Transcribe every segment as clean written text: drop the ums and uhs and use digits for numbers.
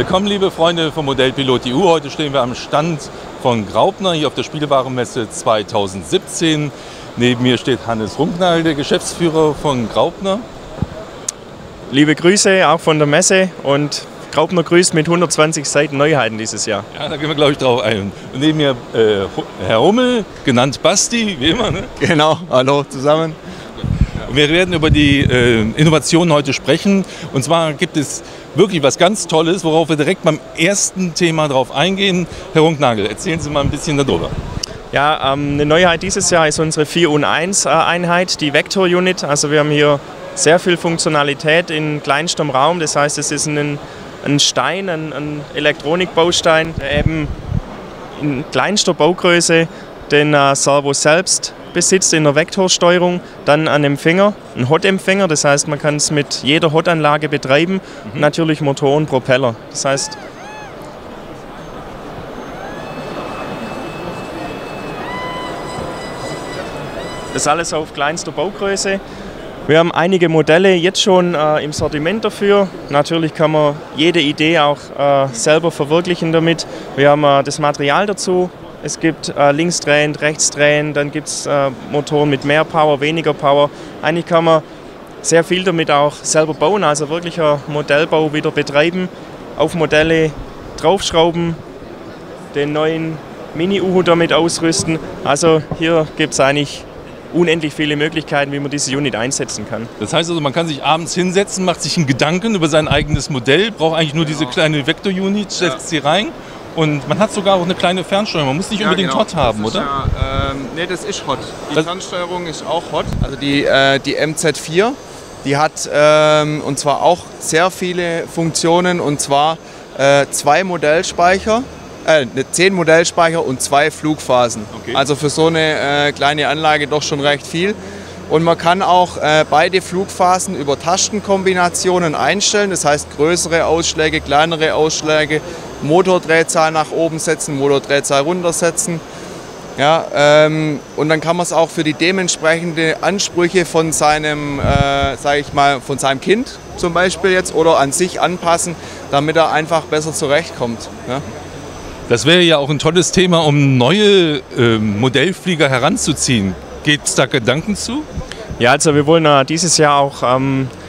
Willkommen, liebe Freunde von Modellpilot.eu. Heute stehen wir am Stand von Graupner hier auf der Spielewarenmesse 2017. Neben mir steht Hannes Runknagel, der Geschäftsführer von Graupner. Liebe Grüße auch von der Messe und Graupner grüßt mit 120 Seiten Neuheiten dieses Jahr. Ja, da gehen wir, glaube ich, drauf ein. Und neben mir Herr Hummel, genannt Basti, wie immer. Ne? Genau, hallo zusammen. Und wir werden über die Innovationen heute sprechen. Und zwar gibt es wirklich was ganz Tolles, worauf wir direkt beim ersten Thema drauf eingehen. Herr Runknagel, erzählen Sie mal ein bisschen darüber. Ja, eine Neuheit dieses Jahr ist unsere 4-in-1 Einheit, die Vector Unit. Also wir haben hier sehr viel Funktionalität in kleinstem Raum. Das heißt, es ist ein Stein, ein Elektronikbaustein, der eben in kleinster Baugröße den Servo selbst besitzt in der Vektorsteuerung, dann einen Empfänger, einen Hot-Empfänger, das heißt, man kann es mit jeder Hot-Anlage betreiben, natürlich Motor und Propeller. Das heißt, das alles auf kleinster Baugröße. Wir haben einige Modelle jetzt schon im Sortiment dafür. Natürlich kann man jede Idee auch selber verwirklichen damit. Wir haben das Material dazu. Es gibt linksdrehend, rechtsdrehend, dann gibt es Motoren mit mehr Power, weniger Power. Eigentlich kann man sehr viel damit auch selber bauen, also wirklicher Modellbau wieder betreiben, auf Modelle draufschrauben, den neuen Mini-Uhu damit ausrüsten. Also hier gibt es eigentlich unendlich viele Möglichkeiten, wie man diese Unit einsetzen kann. Das heißt also, man kann sich abends hinsetzen, macht sich einen Gedanken über sein eigenes Modell, braucht eigentlich nur diese kleine Vector-Unit, setzt sie rein. Und man hat sogar auch eine kleine Fernsteuerung. Man muss nicht unbedingt Hot haben, oder? Nee, das ist Hot. Die Fernsteuerung ist auch Hot. Also die MZ4, die hat und zwar auch sehr viele Funktionen. Und zwar 2 Modellspeicher, 10 Modellspeicher und 2 Flugphasen. Okay. Also für so eine kleine Anlage doch schon recht viel. Und man kann auch beide Flugphasen über Tastenkombinationen einstellen. Das heißt größere Ausschläge, kleinere Ausschläge, Motordrehzahl nach oben setzen, Motordrehzahl runtersetzen. Ja, und dann kann man es auch für die dementsprechenden Ansprüche von seinem, sage ich mal, von seinem Kind zum Beispiel jetzt oder an sich anpassen, damit er einfach besser zurechtkommt. Ja. Das wäre ja auch ein tolles Thema, um neue Modellflieger heranzuziehen. Geht es da Gedanken zu? Ja, also wir wollen dieses Jahr auch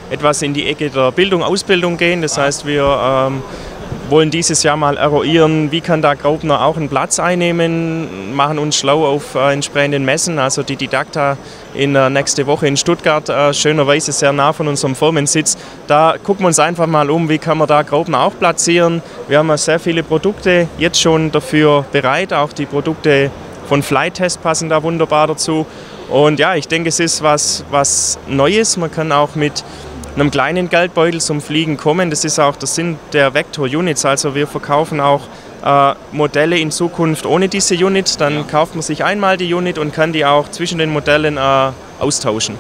etwas in die Ecke der Bildung, Ausbildung gehen. Das heißt, wir wollen dieses Jahr mal eruieren, wie kann da Graupner auch einen Platz einnehmen, machen uns schlau auf entsprechenden Messen. Also die Didakta nächste Woche in Stuttgart, schönerweise sehr nah von unserem Firmensitz. Da gucken wir uns einfach mal um, wie kann man da Graupner auch platzieren. Wir haben sehr viele Produkte jetzt schon dafür bereit, auch die Produkte von Flytest passen da wunderbar dazu. Und ja, ich denke, es ist was Neues. Man kann auch mit einem kleinen Geldbeutel zum Fliegen kommen. Das ist auch der Sinn der Vector Units. Also wir verkaufen auch Modelle in Zukunft ohne diese Unit. Dann kauft man sich einmal die Unit und kann die auch zwischen den Modellen austauschen.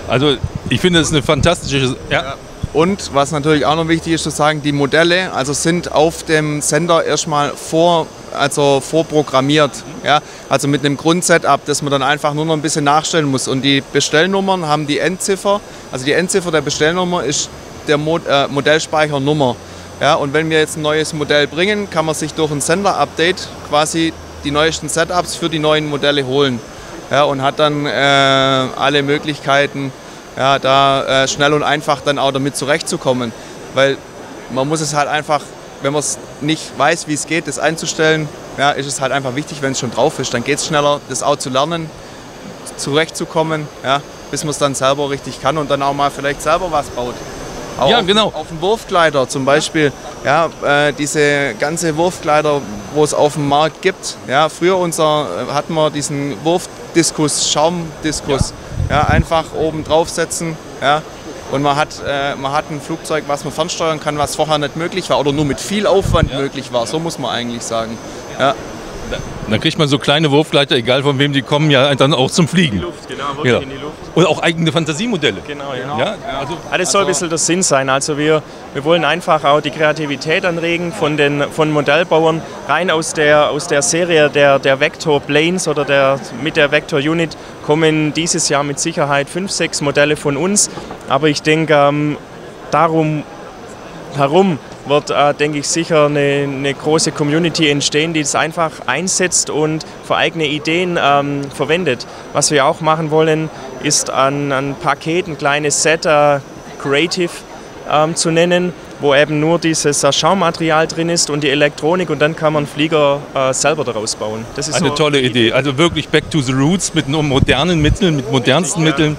Also ich finde, das ist eine fantastische... Ja. Und was natürlich auch noch wichtig ist zu sagen, die Modelle sind auf dem Sender erstmal vorprogrammiert. Ja? Also mit einem Grundsetup, das man dann einfach nur noch ein bisschen nachstellen muss. Und die Bestellnummern haben die Endziffer. Also die Endziffer der Bestellnummer ist der Modellspeichernummer. Ja? Und wenn wir jetzt ein neues Modell bringen, kann man sich durch ein Sender-Update quasi die neuesten Setups für die neuen Modelle holen. Ja? Und hat dann alle Möglichkeiten, ja, da schnell und einfach dann auch damit zurechtzukommen. Weil man muss es halt einfach, wenn man es nicht weiß, wie es geht, das einzustellen, ja, ist es halt einfach wichtig, wenn es schon drauf ist. Dann geht es schneller, das auch zu lernen, zurechtzukommen, ja, bis man es dann selber richtig kann und dann auch mal vielleicht selber was baut. Auch ja, genau. Auf dem Wurfkleider zum Beispiel, ja, diese ganze Wurfkleider, wo es auf dem Markt gibt. Ja, früher hatten wir diesen Wurfdiskus, Schaumdiskus. Ja, einfach oben draufsetzen, ja, und man hat ein Flugzeug, was man fernsteuern kann, was vorher nicht möglich war oder nur mit viel Aufwand möglich war, so muss man eigentlich sagen. Ja. Dann kriegt man so kleine Wurfgleiter, egal von wem die kommen, ja dann auch zum Fliegen. In die Luft, genau, wirklich in die Luft. Oder auch eigene Fantasiemodelle. Genau, ja. Ja, das soll ein bisschen der Sinn sein. Also wir wollen einfach auch die Kreativität anregen von Modellbauern rein aus der Serie der Vector Planes oder mit der Vector Unit kommen dieses Jahr mit Sicherheit 5, 6 Modelle von uns. Aber ich denke, darum herum wird, denke ich, sicher eine große Community entstehen, die es einfach einsetzt und für eigene Ideen verwendet. Was wir auch machen wollen, ist ein Paket, ein kleines Set, Creative zu nennen, wo eben nur dieses Schaummaterial drin ist und die Elektronik, und dann kann man Flieger selber daraus bauen. Das ist eine so tolle Idee. Also wirklich back to the roots mit nur modernen Mitteln, mit modernsten Mitteln.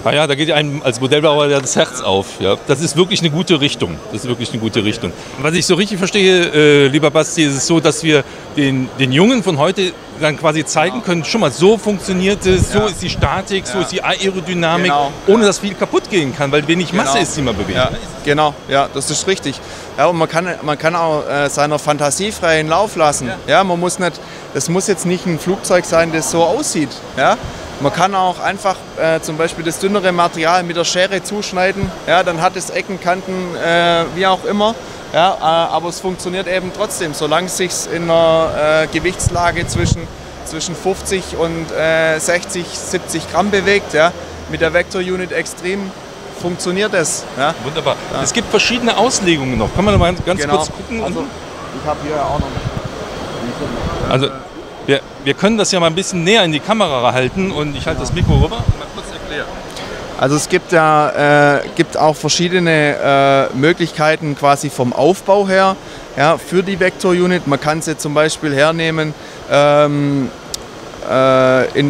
Ja, da geht einem als Modellbauer das Herz auf. Ja. Das ist wirklich eine gute Richtung. Das ist wirklich eine gute Richtung. Was ich so richtig verstehe, lieber Basti, ist es so, dass wir den Jungen von heute dann quasi zeigen können, schon mal, so funktioniert es, so ist die Statik, so ist die Aerodynamik, ohne dass viel kaputt gehen kann, weil wenig Masse ist, die man bewegt. Ja, genau, ja, das ist richtig. Ja, und man kann auch seiner Fantasie freien Lauf lassen. Ja, man muss nicht, das muss jetzt nicht ein Flugzeug sein, das so aussieht. Ja? Man kann auch einfach zum Beispiel das dünnere Material mit der Schere zuschneiden, ja, dann hat es Ecken, Kanten, wie auch immer. Ja, aber es funktioniert eben trotzdem, solange es sich in einer Gewichtslage zwischen 50 und 60, 70 Gramm bewegt. Ja. Mit der Vector Unit Extreme funktioniert es. Ja. Wunderbar. Ja. Es gibt verschiedene Auslegungen noch. Kann man mal ganz kurz gucken? Also, ich habe hier auch noch. Also, wir können das ja mal ein bisschen näher in die Kamera halten und ich halte das Mikro rüber und mal kurz erklären. Also es gibt gibt auch verschiedene Möglichkeiten quasi vom Aufbau her, ja, für die Vector Unit. Man kann sie zum Beispiel hernehmen in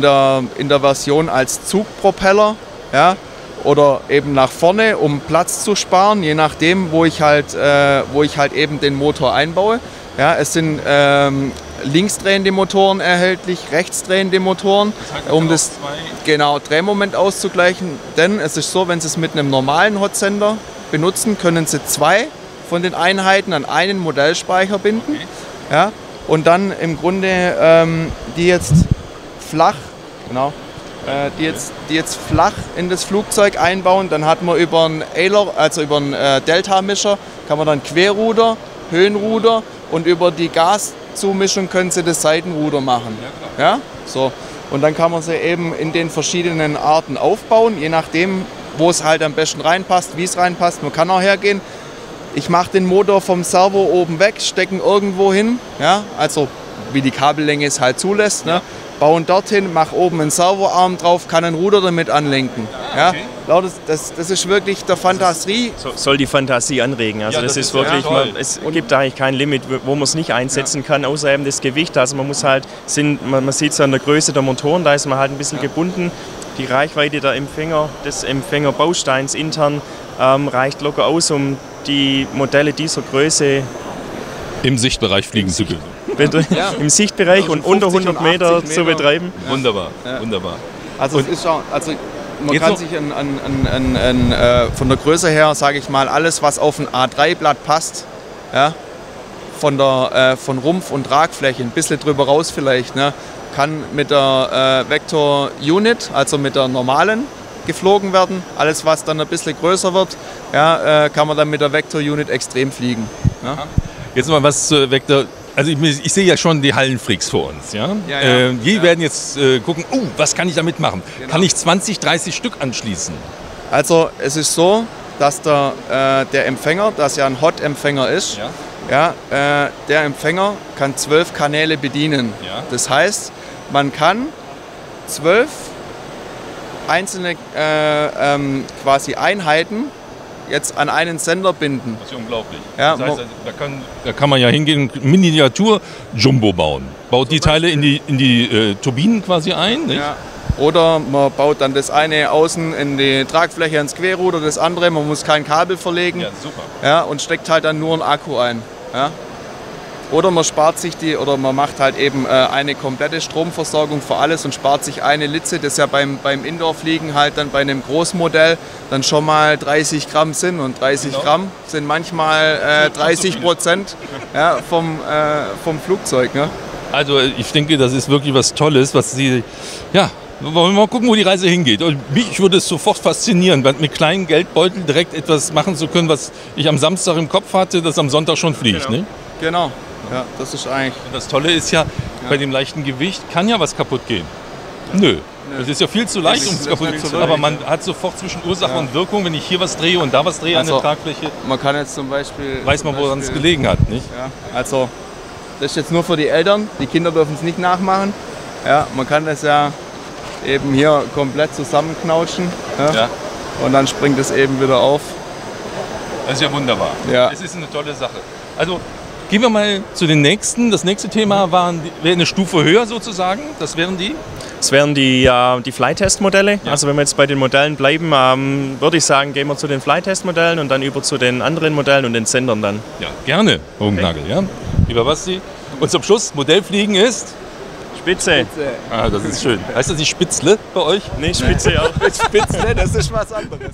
der Version als Zugpropeller, ja, oder eben nach vorne, um Platz zu sparen, je nachdem, wo ich halt eben den Motor einbaue. Ja, es sind linksdrehende Motoren erhältlich, rechtsdrehende Motoren, um das Drehmoment auszugleichen. Denn es ist so, wenn Sie es mit einem normalen Hotsender benutzen, können Sie 2 von den Einheiten an einen Modellspeicher binden. Ja, und dann im Grunde die jetzt flach, die jetzt flach in das Flugzeug einbauen. Dann hat man über einen Delta-Mischer, kann man dann Querruder, Höhenruder, und über die Gaszumischung können Sie das Seitenruder machen. Ja? So. Und dann kann man sie eben in den verschiedenen Arten aufbauen, je nachdem, wo es halt am besten reinpasst, wie es reinpasst. Man kann auch hergehen, ich mache den Motor vom Servo oben weg, stecken irgendwo hin, ja? Also wie die Kabellänge es halt zulässt. Ne? Bauen dorthin, mache oben einen Servoarm drauf, kann ein Ruder damit anlenken. Ja? Das ist wirklich der Fantasie. Soll die Fantasie anregen. Also das ist wirklich, es gibt eigentlich kein Limit, wo man es nicht einsetzen kann, außer eben das Gewicht. Also man muss halt, man sieht es an der Größe der Motoren, da ist man halt ein bisschen gebunden. Die Reichweite des Empfängerbausteins intern reicht locker aus, um die Modelle dieser Größe im Sichtbereich fliegen zu können. Im Sichtbereich also und unter 100 Meter zu betreiben. Wunderbar, wunderbar. Also es ist auch, man kann sich von der Größe her, sage ich mal, alles, was auf ein A3-Blatt passt, ja, von Rumpf und Tragfläche, ein bisschen drüber raus vielleicht, ne, kann mit der Vector Unit, also mit der normalen, geflogen werden. Alles, was dann ein bisschen größer wird, ja, kann man dann mit der Vector Unit extrem fliegen. Ja. Jetzt mal was zur Vector. Also ich sehe ja schon die Hallenfreaks vor uns. Ja? Die werden jetzt gucken, was kann ich damit machen? Genau. Kann ich 20, 30 Stück anschließen? Also es ist so, dass der Empfänger, das ja ein Hot-Empfänger ist, der Empfänger kann 12 Kanäle bedienen. Ja. Das heißt, man kann 12 einzelne quasi Einheiten jetzt an einen Sender binden. Das ist unglaublich. Ja, das heißt, da kann man ja hingehen und Miniatur-Jumbo bauen. Baut die Teile in die Turbinen quasi ein. Nicht? Ja. Oder man baut dann das eine außen in die Tragfläche ins Querruder, das andere, man muss kein Kabel verlegen. Ja, super. Ja, und steckt halt dann nur einen Akku ein. Ja. Oder man spart sich man macht halt eben eine komplette Stromversorgung für alles und spart sich eine Litze, das ja beim Indoor-Fliegen halt dann bei einem Großmodell dann schon mal 30 Gramm sind. Und 30 Gramm sind manchmal 30% vom Flugzeug. Ne? Also ich denke, das ist wirklich was Tolles, was Sie, wollen wir mal gucken, wo die Reise hingeht. Und mich würde es sofort faszinieren, mit kleinen Geldbeutel direkt etwas machen zu können, was ich am Samstag im Kopf hatte, das am Sonntag schon fliegt. Genau. Ne? Genau. Ja, das ist eigentlich. Und das Tolle ist ja, bei dem leichten Gewicht kann ja was kaputt gehen. Nö. Das ist ja viel zu leicht, um es kaputt zu machen. Aber man hat sofort zwischen Ursache und Wirkung, wenn ich hier was drehe und da was drehe an der Tragfläche. Man kann jetzt zum Beispiel... Weiß man, woran es gelegen hat, nicht? Ja, also das ist jetzt nur für die Eltern. Die Kinder dürfen es nicht nachmachen. Ja, man kann das ja eben hier komplett zusammenknautschen. Ja. Und dann springt es eben wieder auf. Das ist ja wunderbar. Ja. Es ist eine tolle Sache. Also gehen wir mal zu den nächsten. Das nächste Thema wäre eine Stufe höher sozusagen. Das wären die? Das wären die Flytest-Modelle. Ja. Also wenn wir jetzt bei den Modellen bleiben, würde ich sagen, gehen wir zu den Flytest-Modellen und dann über zu den anderen Modellen und den Sendern dann. Ja, gerne, Hugendnagel. Okay. Ja. Lieber Basti. Und zum Schluss, Modellfliegen ist? Spitze. Ah, das ist schön. Heißt das nicht Spitzle bei euch? Nee, Spitze auch. Spitze, das ist was anderes.